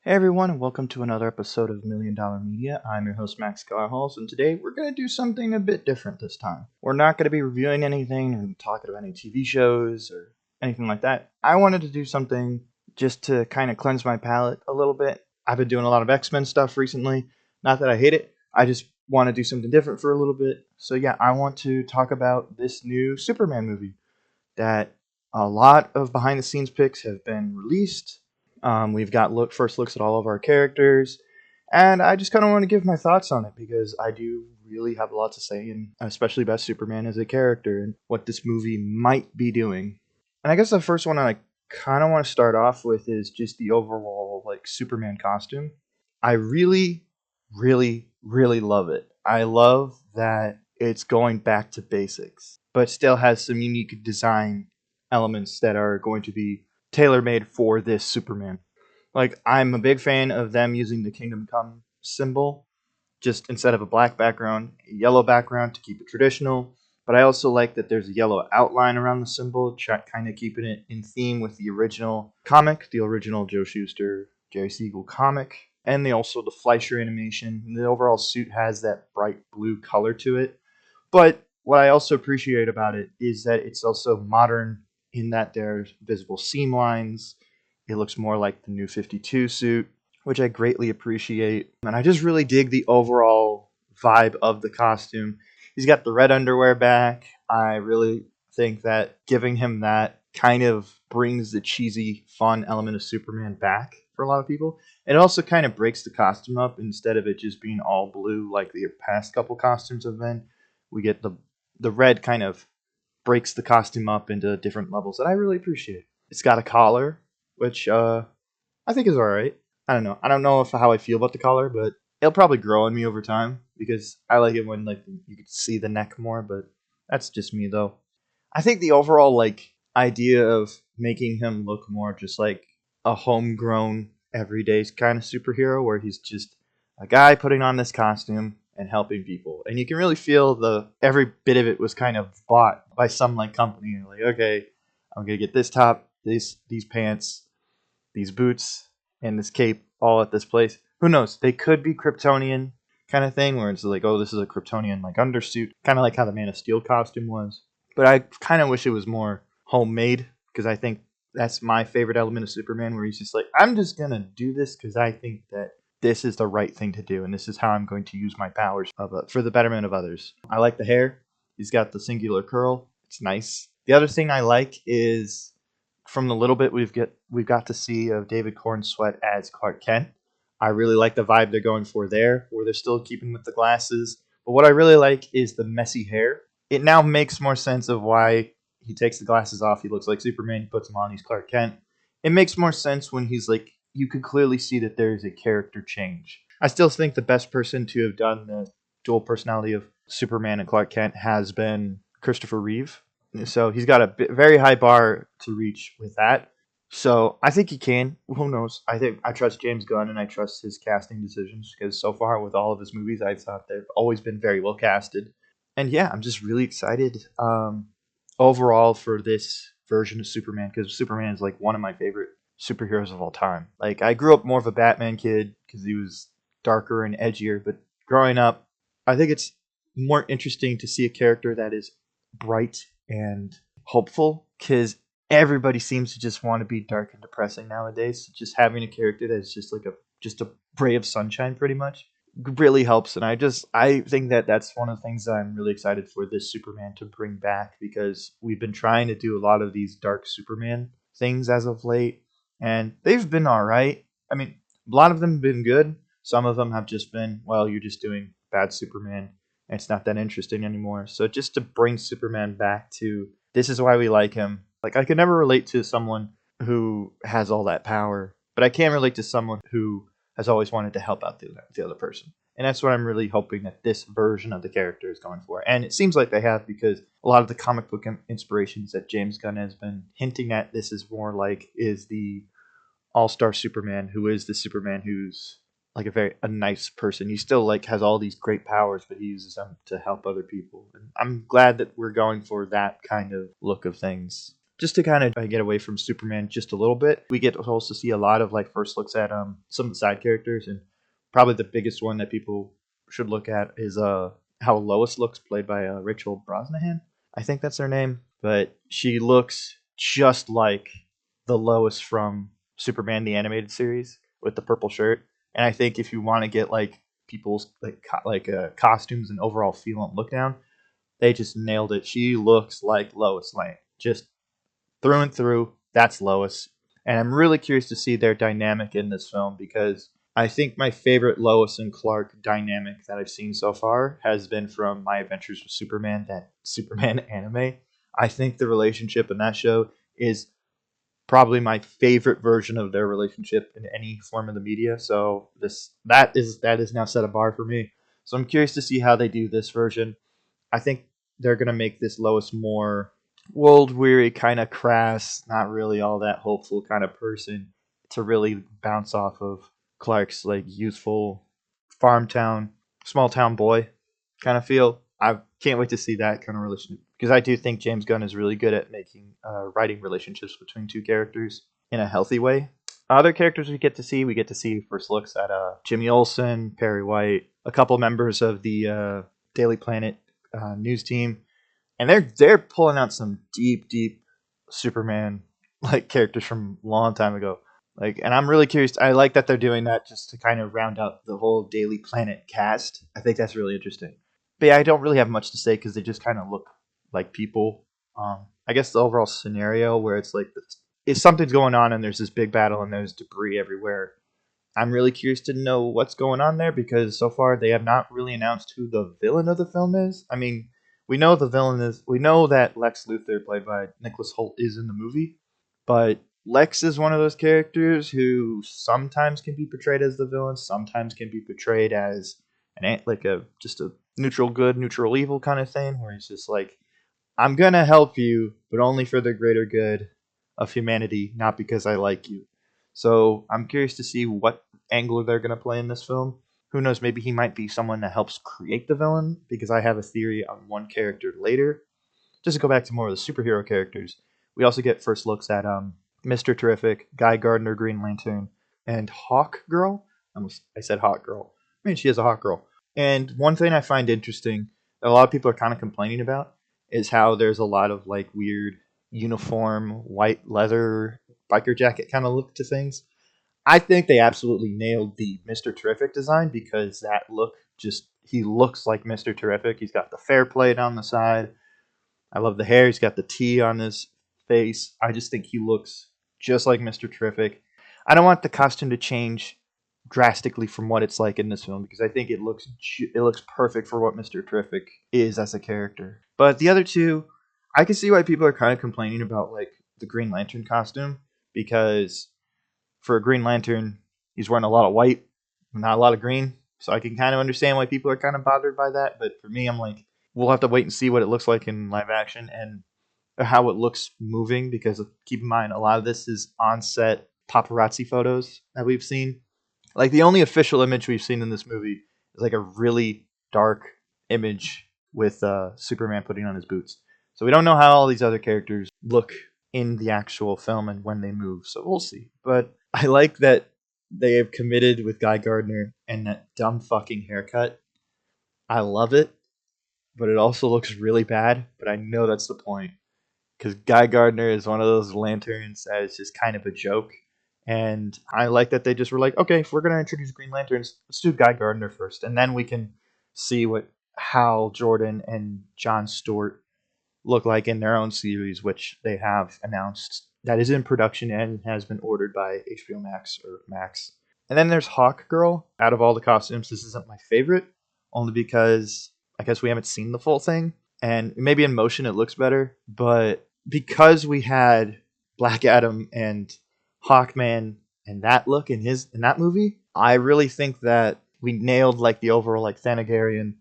Hey everyone, and welcome to another episode of Million Dollar Media. I'm your host Max Garhalls, and today we're going to do something a bit different this time. We're not going to be reviewing anything or talking about any TV shows or anything like that. I wanted to do something just to kind of cleanse my palate a little bit. I've been doing a lot of X-Men stuff recently. Not that I hate it, I just want to do something different for a little bit. So yeah, I want to talk about this new Superman movie that a lot of behind the scenes pics have been released. We've got first looks at all of our characters, and I just kind of want to give my thoughts on it because I do really have a lot to say, and especially about Superman as a character and what this movie might be doing. And I guess the first one I kind of want to start off with is just the overall Superman costume. I really, really, really love it. I love that it's going back to basics, but still has some unique design elements that are going to be tailor made for this Superman. I'm a big fan of them using the Kingdom Come symbol, just instead of a black background, a yellow background to keep it traditional. But I also like that there's a yellow outline around the symbol, kind of keeping it in theme with the original comic, the original Joe Shuster, Jerry Siegel comic, and also the Fleischer animation. The overall suit has that bright blue color to it. But what I also appreciate about it is that it's also modern in that there's visible seam lines. It looks more like the new 52 suit, which I greatly appreciate. And I just really dig the overall vibe of the costume. He's got the red underwear back. I really think that giving him that kind of brings the cheesy, fun element of Superman back for a lot of people. It also kind of breaks the costume up instead of it just being all blue like the past couple costumes have been. We get the red kind of breaks the costume up into different levels that I really appreciate. It's got a collar, which I think is all right. I don't know. I don't know how I feel about the collar, but it'll probably grow on me over time because I like it when you can see the neck more. But that's just me though. I think the overall idea of making him look more just like a homegrown, everyday kind of superhero, where he's just a guy putting on this costume and helping people, and you can really feel every bit of it was kind of bought by some company. Like, okay, I'm gonna get this top, these pants, these boots, and this cape all at this place. Who knows? They could be Kryptonian kind of thing, where it's like, oh, this is a Kryptonian undersuit, kind of like how the Man of Steel costume was. But I kind of wish it was more homemade because I think that's my favorite element of Superman, where he's just like, I'm just gonna do this because I think that this is the right thing to do, and this is how I'm going to use my powers for the betterment of others. I like the hair. He's got the singular curl. It's nice. The other thing I like is from the little bit we've got to see of David Cornsweet as Clark Kent. I really like the vibe they're going for there, where they're still keeping with the glasses. But what I really like is the messy hair. It now makes more sense of why he takes the glasses off. He looks like Superman. He puts them on. He's Clark Kent. It makes more sense when he's you could clearly see that there is a character change. I still think the best person to have done the dual personality of Superman and Clark Kent has been Christopher Reeve. So he's got a very high bar to reach with that. So I think he can. Who knows? I trust James Gunn and I trust his casting decisions because so far with all of his movies, I thought they've always been very well casted. And yeah, I'm just really excited overall for this version of Superman because Superman is one of my favorite superheroes of all time. I grew up more of a Batman kid because he was darker and edgier, but growing up, I think it's more interesting to see a character that is bright and hopeful because everybody seems to just want to be dark and depressing nowadays. Just having a character that's just just a ray of sunshine pretty much really helps, and I think that that's one of the things that I'm really excited for this Superman to bring back because we've been trying to do a lot of these dark Superman things as of late, and they've been all right. I mean, a lot of them have been good. Some of them have just been, well, you're just doing bad Superman, and it's not that interesting anymore. So just to bring Superman back to this is why we like him. I could never relate to someone who has all that power, but I can relate to someone who has always wanted to help out the other person. And that's what I'm really hoping that this version of the character is going for. And it seems like they have because a lot of the comic book inspirations that James Gunn has been hinting at, this is more is the all-star Superman, who is the Superman who's a nice person. He still has all these great powers, but he uses them to help other people. And I'm glad that we're going for that kind of look of things. just to kind of get away from Superman just a little bit. We get also see a lot of like first looks at some of the side characters, and probably the biggest one that people should look at is how Lois looks, played by Rachel Brosnahan. I think that's her name, but she looks just like the Lois from Superman the animated series with the purple shirt. And I think if you want to get like people's costumes and overall feel and look down, they just nailed it. She looks like Lois Lane, just through and through. That's Lois, and I'm really curious to see their dynamic in this film because I think my favorite Lois and Clark dynamic that I've seen so far has been from My Adventures with Superman, that Superman anime. I think the relationship in that show is probably my favorite version of their relationship in any form of the media. So that is now set a bar for me. So I'm curious to see how they do this version. I think they're gonna make this Lois more world weary, kind of crass, not really all that hopeful kind of person to really bounce off of Clark's like youthful farm town, small town boy kind of feel. I can't wait to see that kind of relationship because I do think James Gunn is really good at making writing relationships between two characters in a healthy way. Other characters we get to see first looks at Jimmy Olsen, Perry White, a couple members of the Daily Planet news team, and they're pulling out some deep Superman like characters from a long time ago. Like, and I'm really curious. I like that they're doing that just to kind of round out the whole Daily Planet cast. I think that's really interesting. But yeah, I don't really have much to say because they just kind of look like people. I guess the overall scenario where it's like if something's going on and there's this big battle and there's debris everywhere, I'm really curious to know what's going on there because so far they have not really announced who the villain of the film is. I mean, we know that Lex Luthor, played by Nicholas Hoult, is in the movie, but Lex is one of those characters who sometimes can be portrayed as the villain, sometimes can be portrayed as like a just a neutral good, neutral evil kind of thing, where he's just like, I'm gonna help you, but only for the greater good of humanity, not because I like you. So I'm curious to see what angle they're gonna play in this film. Who knows? Maybe he might be someone that helps create the villain, because I have a theory on one character later. Just to go back to more of the superhero characters, we also get first looks at Mr. Terrific, Guy Gardner, Green Lantern, and Hawk Girl. I said Hawk Girl. I mean, she is a Hawk Girl. And one thing I find interesting that a lot of people are kind of complaining about is how there's a lot of like weird uniform, white leather, biker jacket kind of look to things. I think they absolutely nailed the Mr. Terrific design because that look just he looks like Mr. Terrific. He's got the fair plate on the side. I love the hair. He's got the T on his face. I just think he looks just like Mr. Terrific. I don't want the costume to change drastically from what it's like in this film because I think it looks perfect for what Mr. Terrific is as a character. But the other two, I can see why people are kind of complaining about like the Green Lantern costume because for a Green Lantern, he's wearing a lot of white, not a lot of green. So I can kind of understand why people are kind of bothered by that. But for me, I'm like, we'll have to wait and see what it looks like in live action and how it looks moving because keep in mind, a lot of this is on set paparazzi photos that we've seen. Like the only official image we've seen in this movie is like a really dark image with Superman putting on his boots. So we don't know how all these other characters look in the actual film and when they move. So we'll see. But I like that they have committed with Guy Gardner and that dumb fucking haircut. I love it, but it also looks really bad. But I know that's the point because Guy Gardner is one of those lanterns that is just kind of a joke. And I like that they just were like, okay, if we're gonna introduce Green Lanterns, let's do Guy Gardner first, and then we can see what Hal Jordan and John Stewart look like in their own series, which they have announced that is in production and has been ordered by HBO Max or Max. And then there's Hawk Girl. Out of all the costumes, this isn't my favorite, only because I guess we haven't seen the full thing. And maybe in motion it looks better, but because we had Black Adam and Hawkman and that look in that movie, I really think that we nailed like the overall like Thanagarian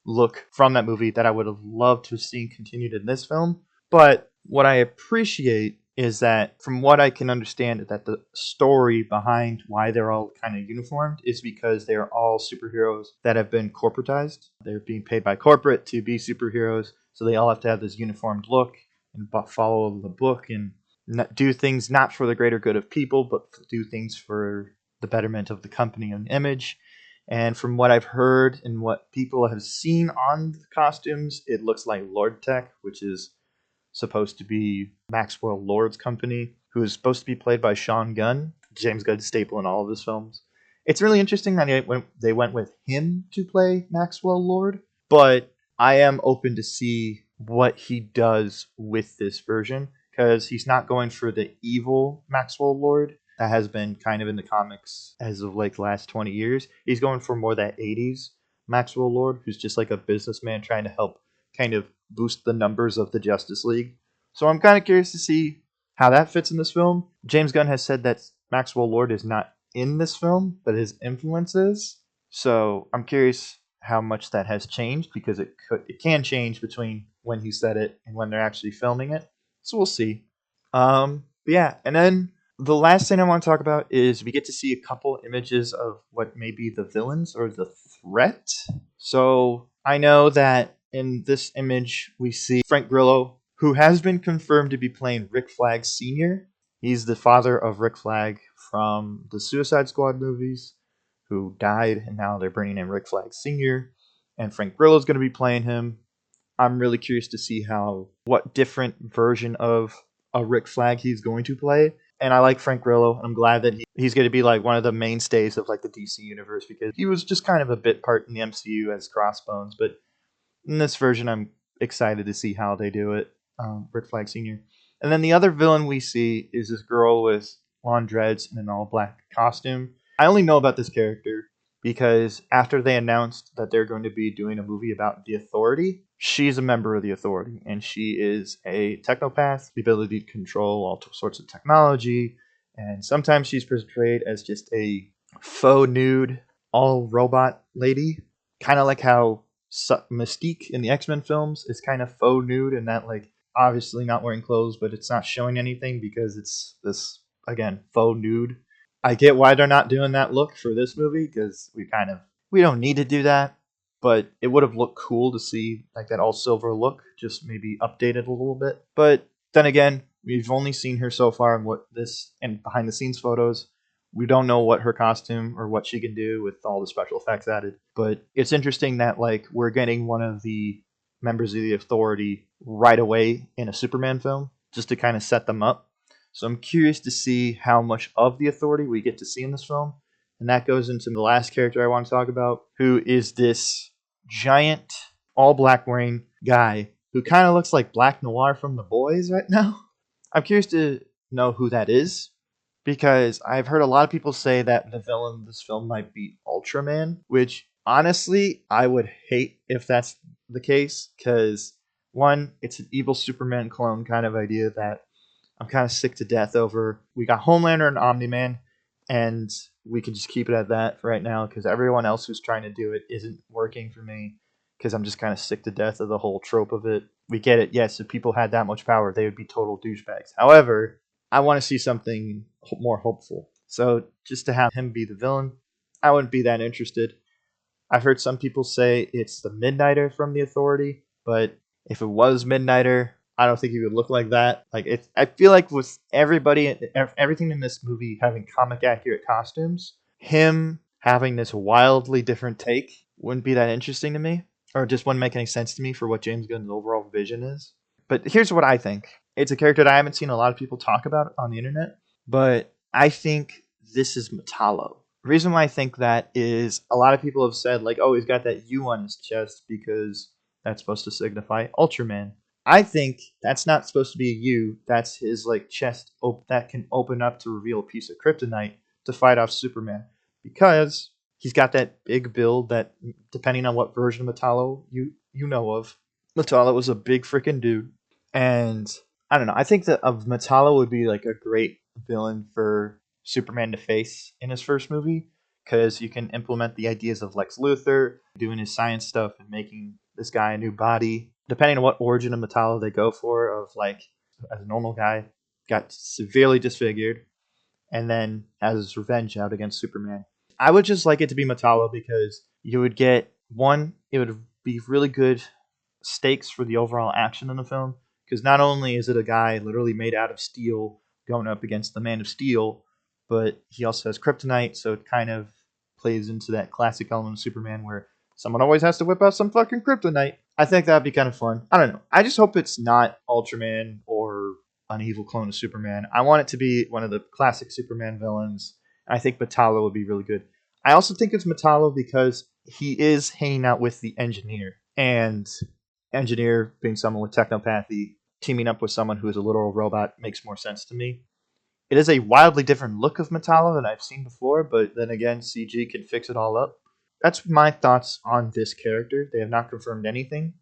look from that movie that I would have loved to have seen continued in this film. But what I appreciate is that from what I can understand that the story behind why they're all kind of uniformed is because they're all superheroes that have been corporatized. They're being paid by corporate to be superheroes, so they all have to have this uniformed look and follow the book and do things not for the greater good of people, but do things for the betterment of the company and image. And from what I've heard and what people have seen on the costumes, it looks like Lord Tech, which is supposed to be Maxwell Lord's company, who is supposed to be played by Sean Gunn, James Gunn's staple in all of his films. It's really interesting that they went with him to play Maxwell Lord, but I am open to see what he does with this version, because he's not going for the evil Maxwell Lord that has been kind of in the comics as of like the last 20 years. He's going for more that 80s Maxwell Lord, who's just like a businessman trying to help kind of boost the numbers of the Justice League. So I'm kind of curious to see how that fits in this film. James Gunn has said that Maxwell Lord is not in this film, but his influence is. So I'm curious how much that has changed, because it can change between when he said it and when they're actually filming it. So we'll see. Yeah, and then the last thing I want to talk about is we get to see a couple images of what may be the villains or the threat. So I know that in this image we see Frank Grillo, who has been confirmed to be playing Rick Flag Sr. He's the father of Rick Flag from the Suicide Squad movies, who died, and now they're bringing in Rick Flag Sr. And Frank Grillo is going to be playing him. I'm really curious to see what different version of a Rick Flag he's going to play. And I like Frank Grillo. I'm glad that he's going to be like one of the mainstays of like the DC universe, because he was just kind of a bit part in the MCU as Crossbones. But in this version, I'm excited to see how they do it. Rick Flag Sr. And then the other villain we see is this girl with blonde dreads and an all black costume. I only know about this character because after they announced that they're going to be doing a movie about the Authority, she's a member of the Authority, and she is a technopath, the ability to control all sorts of technology, and sometimes she's portrayed as just a faux nude, all robot lady, kind of like how Mystique in the X-Men films is kind of faux nude, and that like obviously not wearing clothes, but it's not showing anything because it's this, again, faux nude. I get why they're not doing that look for this movie, because we don't need to do that, but it would have looked cool to see like that all silver look, just maybe updated a little bit. But then again, we've only seen her so far and behind the scenes photos. We don't know what her costume or what she can do with all the special effects added. But it's interesting that like we're getting one of the members of the Authority right away in a Superman film, just to kind of set them up. So I'm curious to see how much of the Authority we get to see in this film. And that goes into the last character I want to talk about, who is this giant, all black wearing guy who kind of looks like Black Noir from The Boys right now. I'm curious to know who that is, because I've heard a lot of people say that the villain of this film might be Ultraman, which honestly, I would hate if that's the case, because one, it's an evil Superman clone kind of idea that I'm kind of sick to death over. We got Homelander and Omni-Man, and we can just keep it at that for right now, because everyone else who's trying to do it isn't working for me, because I'm just kind of sick to death of the whole trope of it. We get it, yes, if people had that much power, they would be total douchebags. However, I want to see something more hopeful. So just to have him be the villain, I wouldn't be that interested. I've heard some people say it's the Midnighter from the Authority, but if it was Midnighter, I don't think he would look like that. I feel like with everything in this movie having comic accurate costumes, him having this wildly different take wouldn't be that interesting to me, or just wouldn't make any sense to me for what James Gunn's overall vision is. But here's what I think. It's a character that I haven't seen a lot of people talk about on the internet, but I think this is Metallo. The reason why I think that is a lot of people have said, like, oh, he's got that U on his chest because that's supposed to signify Ultraman. I think that's not supposed to be a U. That's his like chest that can open up to reveal a piece of kryptonite to fight off Superman, because he's got that big build that, depending on what version of Metallo you know of, Metallo was a big freaking dude. And I don't know. I think that Metallo would be like a great villain for Superman to face in his first movie, because you can implement the ideas of Lex Luthor doing his science stuff and making this guy a new body. Depending on what origin of Metallo they go for, of like as a normal guy, got severely disfigured, and then has his revenge out against Superman. I would just like it to be Metallo, because you would get one, it would be really good stakes for the overall action in the film, because not only is it a guy literally made out of steel going up against the Man of Steel, but he also has kryptonite, so it kind of plays into that classic element of Superman where someone always has to whip out some fucking kryptonite. I think that'd be kind of fun. I don't know. I just hope it's not Ultraman or an evil clone of Superman. I want it to be one of the classic Superman villains. I think Metallo would be really good. I also think it's Metallo because he is hanging out with the engineer. And engineer being someone with technopathy, teaming up with someone who is a literal robot makes more sense to me. It is a wildly different look of Metallo than I've seen before, but then again, CG can fix it all up. That's my thoughts on this character. They have not confirmed anything,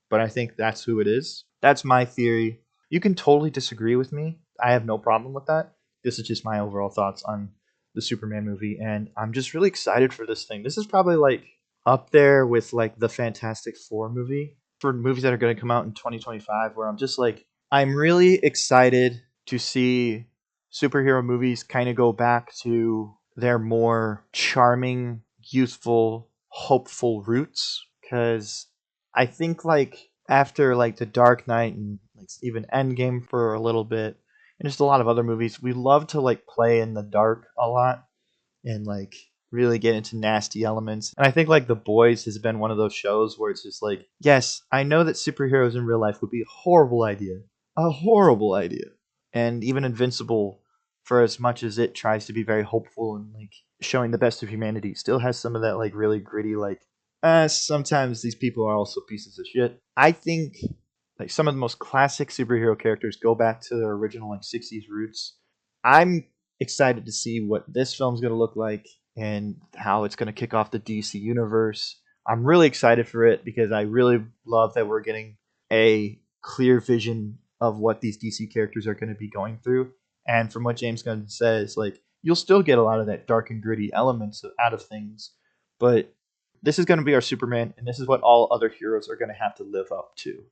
but I think that's who it is. That's my theory. You can totally disagree with me. I have no problem with that. This is just my overall thoughts on the Superman movie, and I'm just really excited for this thing. This is probably like up there with like the Fantastic Four movie for movies that are going to come out in 2025, where I'm just like, I'm really excited to see superhero movies kind of go back to their more charming, youthful, hopeful roots. Because I think like after like the Dark Knight and like even Endgame for a little bit, and just a lot of other movies, we love to like play in the dark a lot and like really get into nasty elements. And I think like The Boys has been one of those shows where it's just like, yes, I know that superheroes in real life would be a horrible idea. A horrible idea. And even Invincible, for as much as it tries to be very hopeful and like showing the best of humanity, still has some of that like really gritty like sometimes these people are also pieces of shit. I think like some of the most classic superhero characters go back to their original like 60s roots. I'm excited to see what this film's going to look like and how it's going to kick off the DC universe. I'm really excited for it because I really love that we're getting a clear vision of what these DC characters are going to be going through. And from what James Gunn says, like you'll still get a lot of that dark and gritty elements out of things, but this is going to be our Superman, and this is what all other heroes are going to have to live up to,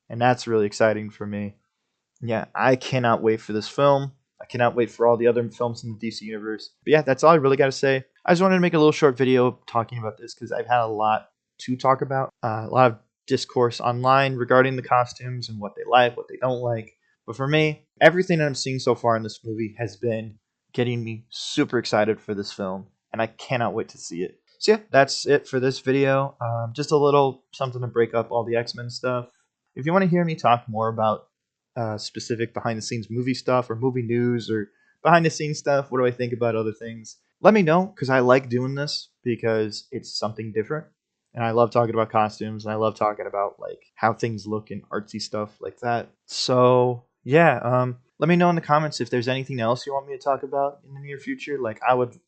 and that's really exciting for me. Yeah, I cannot wait for this film. I cannot wait for all the other films in the DC universe. But yeah, that's all I really got to say. I just wanted to make a little short video talking about this because I've had a lot to talk about. A lot of discourse online regarding the costumes and what they like, what they don't like. But for me, everything that I'm seeing so far in this movie has been getting me super excited for this film, and I cannot wait to see it. So yeah, that's it for this video. Just a little something to break up all the X-Men stuff. If you want to hear me talk more about specific behind the scenes movie stuff or movie news or behind the scenes stuff, what do I think about other things? Let me know because I like doing this because it's something different. And I love talking about costumes and I love talking about like how things look and artsy stuff like that. So yeah, let me know in the comments if there's anything else you want me to talk about in the near future. Like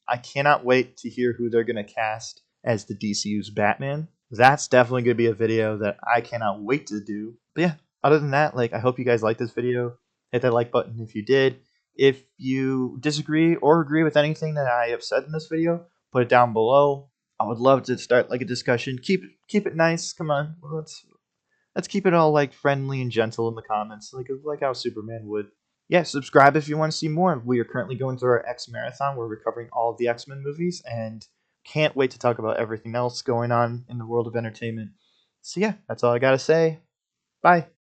I cannot wait to hear who they're gonna cast as the DCU's Batman. That's definitely gonna be a video that I cannot wait to do. But yeah, other than that, like I hope you guys liked this video. Hit that like button if you did. If you disagree or agree with anything that I have said in this video, put it down below. I would love to start like a discussion. Keep it nice. Come on, let's keep it all like friendly and gentle in the comments, like how Superman would. Yeah, subscribe if you want to see more. We are currently going through our X marathon. We're recovering all of the X-Men movies, and can't wait to talk about everything else going on in the world of entertainment. So yeah, that's all I gotta say. Bye.